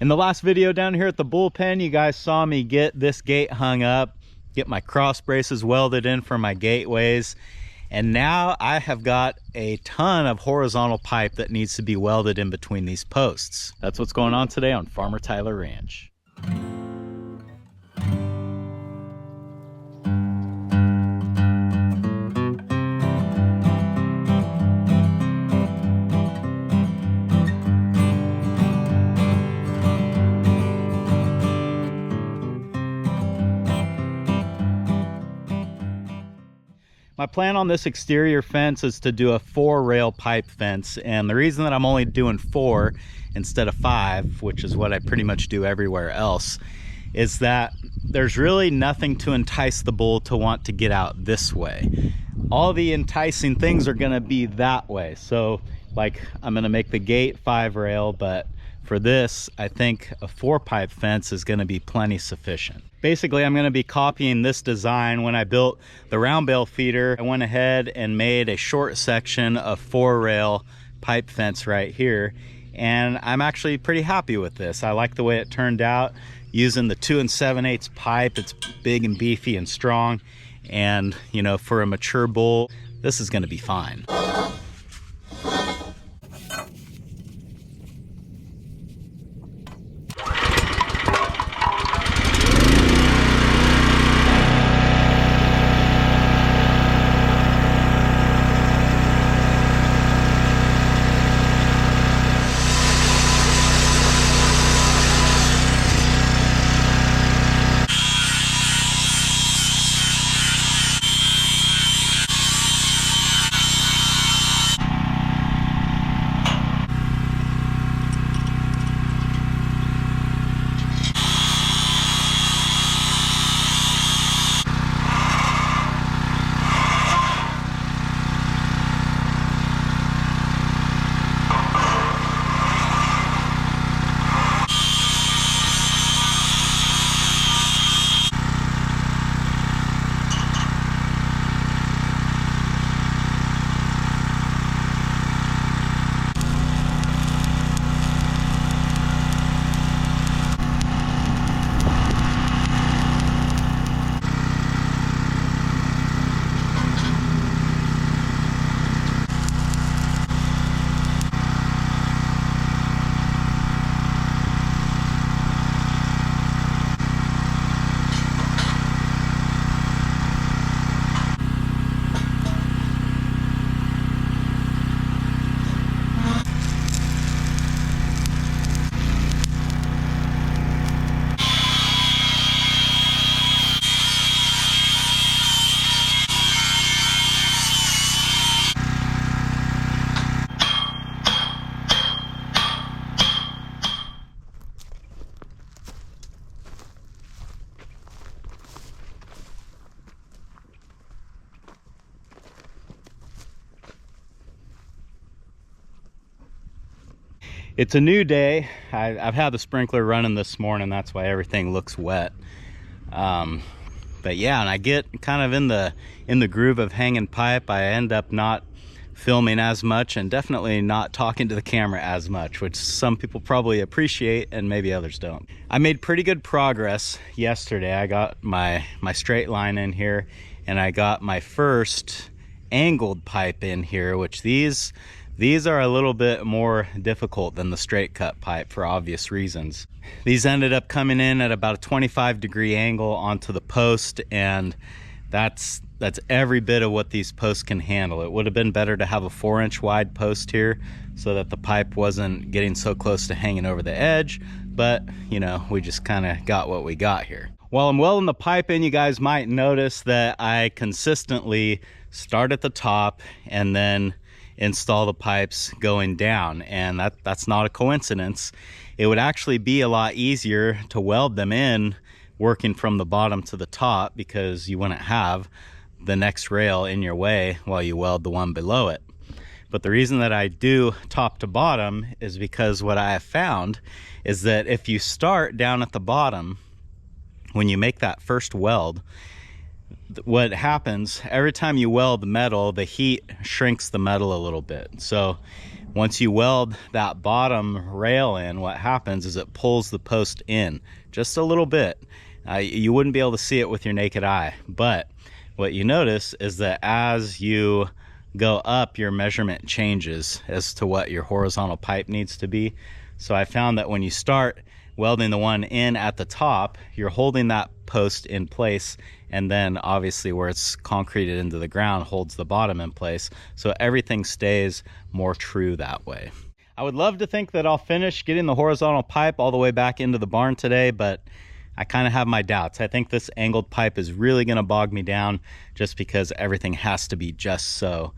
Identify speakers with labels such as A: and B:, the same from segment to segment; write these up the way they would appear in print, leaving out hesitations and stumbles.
A: In the last video down here at the bullpen, you guys saw me get this gate hung up, get my cross braces welded in for my gateways, and now I have got a ton of horizontal pipe that needs to be welded in between these posts. That's what's going on today on Farmer Tyler Ranch. My plan on this exterior fence is to do a 4-rail pipe fence, and the reason that I'm only doing 4 instead of 5, which is what I pretty much do everywhere else, is that there's really nothing to entice the bull to want to get out this way. All the enticing things are going to be that way. So like, I'm going to make the gate 5-rail, but for this, I think a 4-pipe fence is going to be plenty sufficient. Basically, I'm going to be copying this design. When I built the round bale feeder, I went ahead and made a short section of 4-rail pipe fence right here, and I'm actually pretty happy with this. I like the way it turned out using the 2 7/8 pipe. It's big and beefy and strong, and you know, for a mature bull, this is going to be fine. It's a new day. I've had the sprinkler running this morning. That's why everything looks wet. But yeah, and I get kind of in the groove of hanging pipe. I end up not filming as much and definitely not talking to the camera as much, which some people probably appreciate and maybe others don't. I made pretty good progress yesterday. I got my straight line in here, and I got my first angled pipe in here, which these are a little bit more difficult than the straight cut pipe for obvious reasons. These ended up coming in at about a 25-degree angle onto the post, and that's every bit of what these posts can handle. It would have been better to have a 4-inch wide post here so that the pipe wasn't getting so close to hanging over the edge, but you know, we just kind of got what we got here. While I'm welding the pipe in, you guys might notice that I consistently start at the top and then install the pipes going down, and that's not a coincidence. It would actually be a lot easier to weld them in working from the bottom to the top, because you wouldn't have the next rail in your way while you weld the one below it. But the reason that I do top to bottom is because what I have found is that if you start down at the bottom, when you make that first weld, what happens every time you weld the metal, the heat shrinks the metal a little bit. So Once you weld that bottom rail in, what happens is it pulls the post in just a little bit. You wouldn't be able to see it with your naked eye, but what you notice is that as you go up, your measurement changes as to what your horizontal pipe needs to be. So I found that when you start welding the one in at the top, you're holding that post in place, and then obviously where it's concreted into the ground holds the bottom in place, so everything stays more true that way. I would love to think that I'll finish getting the horizontal pipe all the way back into the barn today, but I kind of have my doubts. I think this angled pipe is really going to bog me down just because everything has to be just so.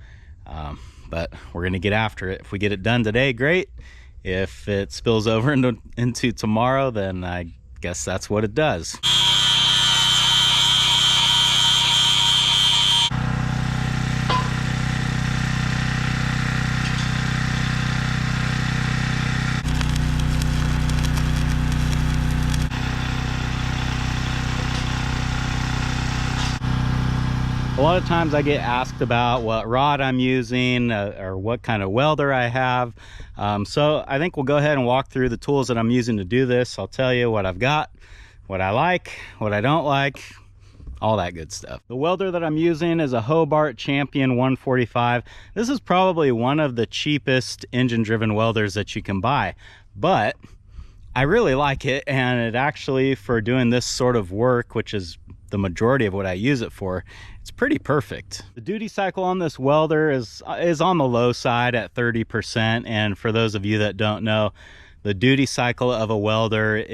A: But we're going to get after it. If we get it done today, great. If it spills over into tomorrow, then I guess that's what it does. A lot of times I get asked about what rod I'm using or what kind of welder I have. So I think we'll go ahead and walk through the tools that I'm using to do this. I'll tell you what I've got, what I like, what I don't like, all that good stuff. The welder that I'm using is a Hobart Champion 145. This is probably one of the cheapest engine-driven welders that you can buy, but I really like it, and it actually, for doing this sort of work, which is the majority of what I use it for, it's pretty perfect. The duty cycle on this welder is on the low side at 30%, and for those of you that don't know, the duty cycle of a welder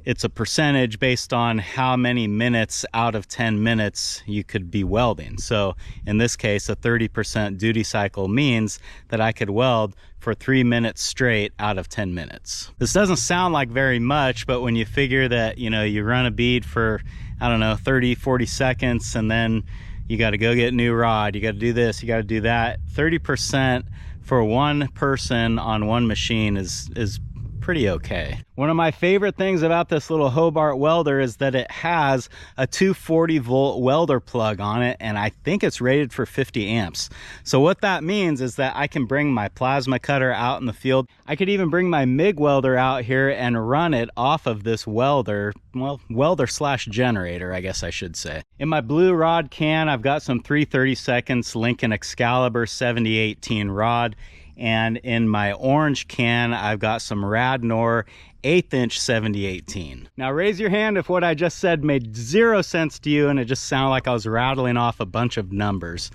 A: it's a percentage based on how many minutes out of 10 minutes you could be welding. So in this case, a 30% duty cycle means that I could weld for 3 minutes straight out of 10 minutes. This doesn't sound like very much, but when you figure that, you know, you run a bead for, I don't know, 30, 40 seconds, and then you got to go get a new rod, you got to do this, you got to do that. 30% for one person on one machine is pretty okay. One of my favorite things about this little Hobart welder is that it has a 240 volt welder plug on it, and I think it's rated for 50 amps. So what that means is that I can bring my plasma cutter out in the field. I could even bring my MIG welder out here and run it off of this welder, well, welder slash generator, I guess I should say. In my blue rod can, I've got some 3/32 Lincoln Excalibur 7018 rod. And in my orange can, I've got some Radnor 1/8" 7018. Now raise your hand if what I just said made zero sense to you and it just sounded like I was rattling off a bunch of numbers.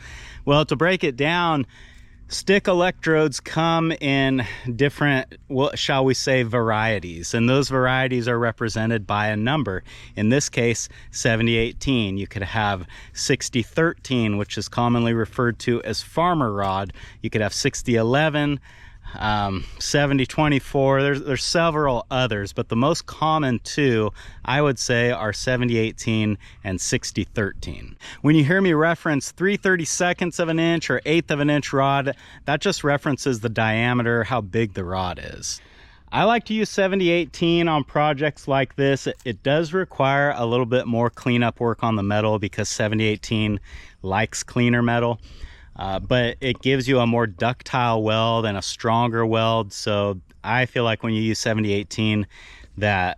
A: Well, to break it down, stick electrodes come in different, well, shall we say, varieties, and those varieties are represented by a number. In this case, 7018. You could have 6013, which is commonly referred to as farmer rod. You could have 6011, 7024. There's several others, but the most common two, I would say, are 7018 and 6013. When you hear me reference 3/32 of an inch or 1/8 of an inch rod, that just references the diameter, how big the rod is. I like to use 7018 on projects like this. It does require a little bit more cleanup work on the metal because 7018 likes cleaner metal. But it gives you a more ductile weld and a stronger weld. So I feel like when you use 7018, that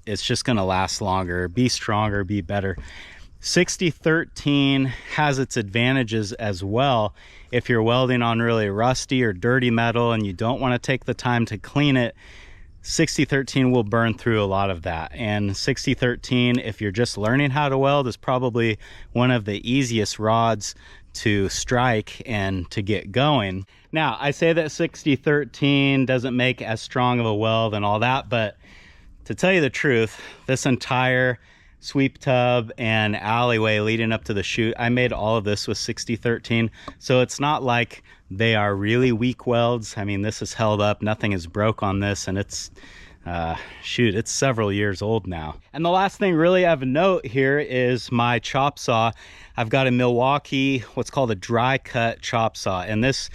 A: it's just going to last longer, be stronger, be better. 6013 has its advantages as well. If you're welding on really rusty or dirty metal and you don't want to take the time to clean it, 6013 will burn through a lot of that. And 6013, if you're just learning how to weld, is probably one of the easiest rods to strike and to get going. Now, I say that 6013 doesn't make as strong of a weld and all that, but to tell you the truth, this entire sweep tub and alleyway leading up to the chute, I made all of this with 6013. So it's not like they are really weak welds. I mean, this is held up, nothing is broke on this, and it's shoot, it's several years old now. And the last thing really of note here is my chop saw. I've got a Milwaukee, what's called a dry cut chop saw, and it's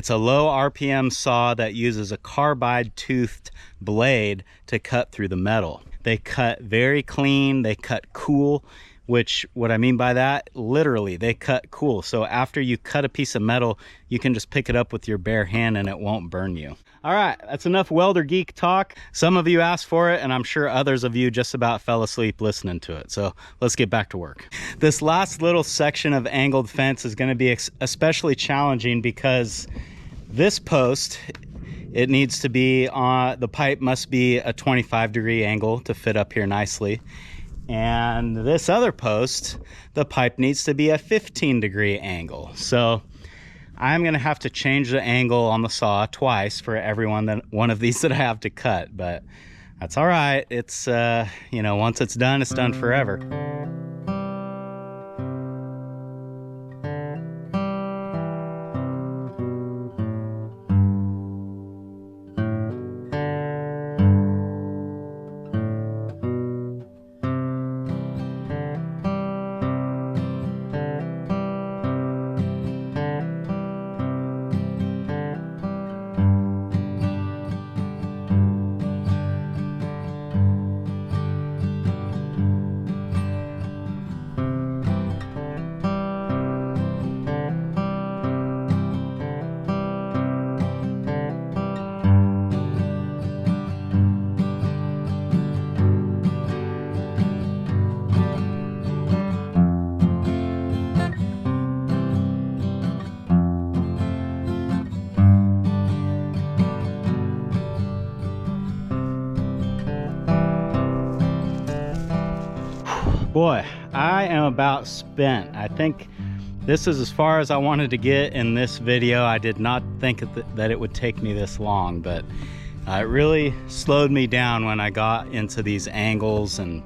A: a low RPM saw that uses a carbide toothed blade to cut through the metal. They cut very clean, they cut cool, which what I mean by that, literally they cut cool. So after you cut a piece of metal, you can just pick it up with your bare hand and it won't burn you. All right, that's enough welder geek talk. Some of you asked for it, and I'm sure others of you just about fell asleep listening to it. So let's get back to work. This last little section of angled fence is going to be especially challenging because this post, it needs to be on, the pipe must be a 25-degree angle to fit up here nicely. And this other post, the pipe needs to be a 15-degree angle. So I'm gonna have to change the angle on the saw twice for every one of these that I have to cut, but that's all right. It's, you know, once it's done forever. Boy, I am about spent. I think this is as far as I wanted to get in this video. I did not think that it would take me this long, but it really slowed me down when I got into these angles and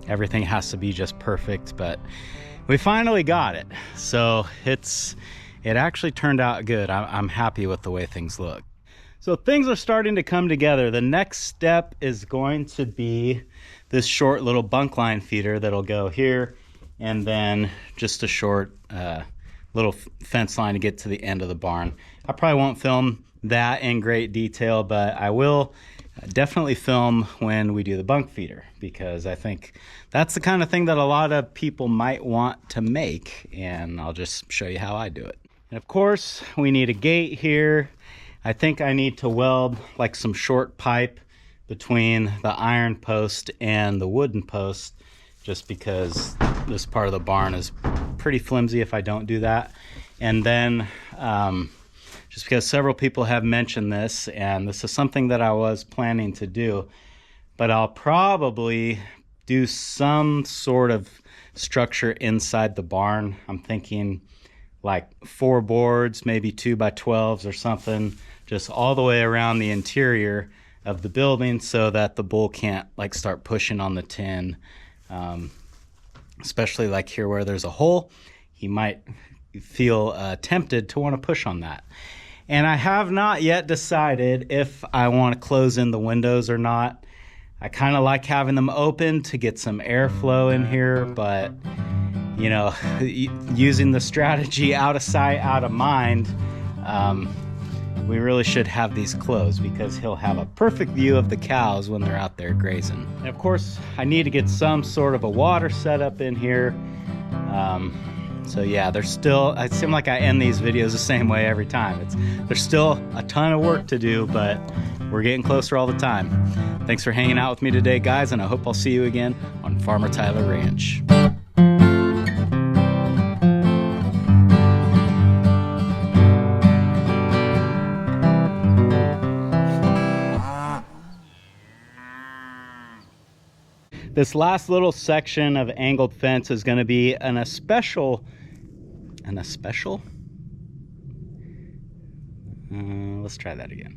A: everything has to be just perfect, but we finally got it. So it actually turned out good. I'm happy with the way things look. So things are starting to come together. The next step is going to be this short little bunk line feeder that'll go here, and then just a short little fence line to get to the end of the barn. I probably won't film that in great detail, but I will definitely film when we do the bunk feeder, because I think that's the kind of thing that a lot of people might want to make, and I'll just show you how I do it. And of course, we need a gate here. I think I need to weld like some short pipe between the iron post and the wooden post, just because this part of the barn is pretty flimsy if I don't do that. And then just because several people have mentioned this, and this is something that I was planning to do, but I'll probably do some sort of structure inside the barn. I'm thinking like 4 boards, maybe 2x12s or something, just all the way around the interior of the building so that the bull can't like start pushing on the tin. Especially like here where there's a hole, he might feel tempted to want to push on that. And I have not yet decided if I want to close in the windows or not. I kind of like having them open to get some airflow in here, but you know, using the strategy out of sight, out of mind, we really should have these closed because he'll have a perfect view of the cows when they're out there grazing. And of course, I need to get some sort of a water setup in here. So yeah, there's still, it seems like I end these videos the same way every time. There's still a ton of work to do, but we're getting closer all the time. Thanks for hanging out with me today, guys, and I hope I'll see you again on Farmer Tyler Ranch. This last little section of angled fence is going to be let's try that again.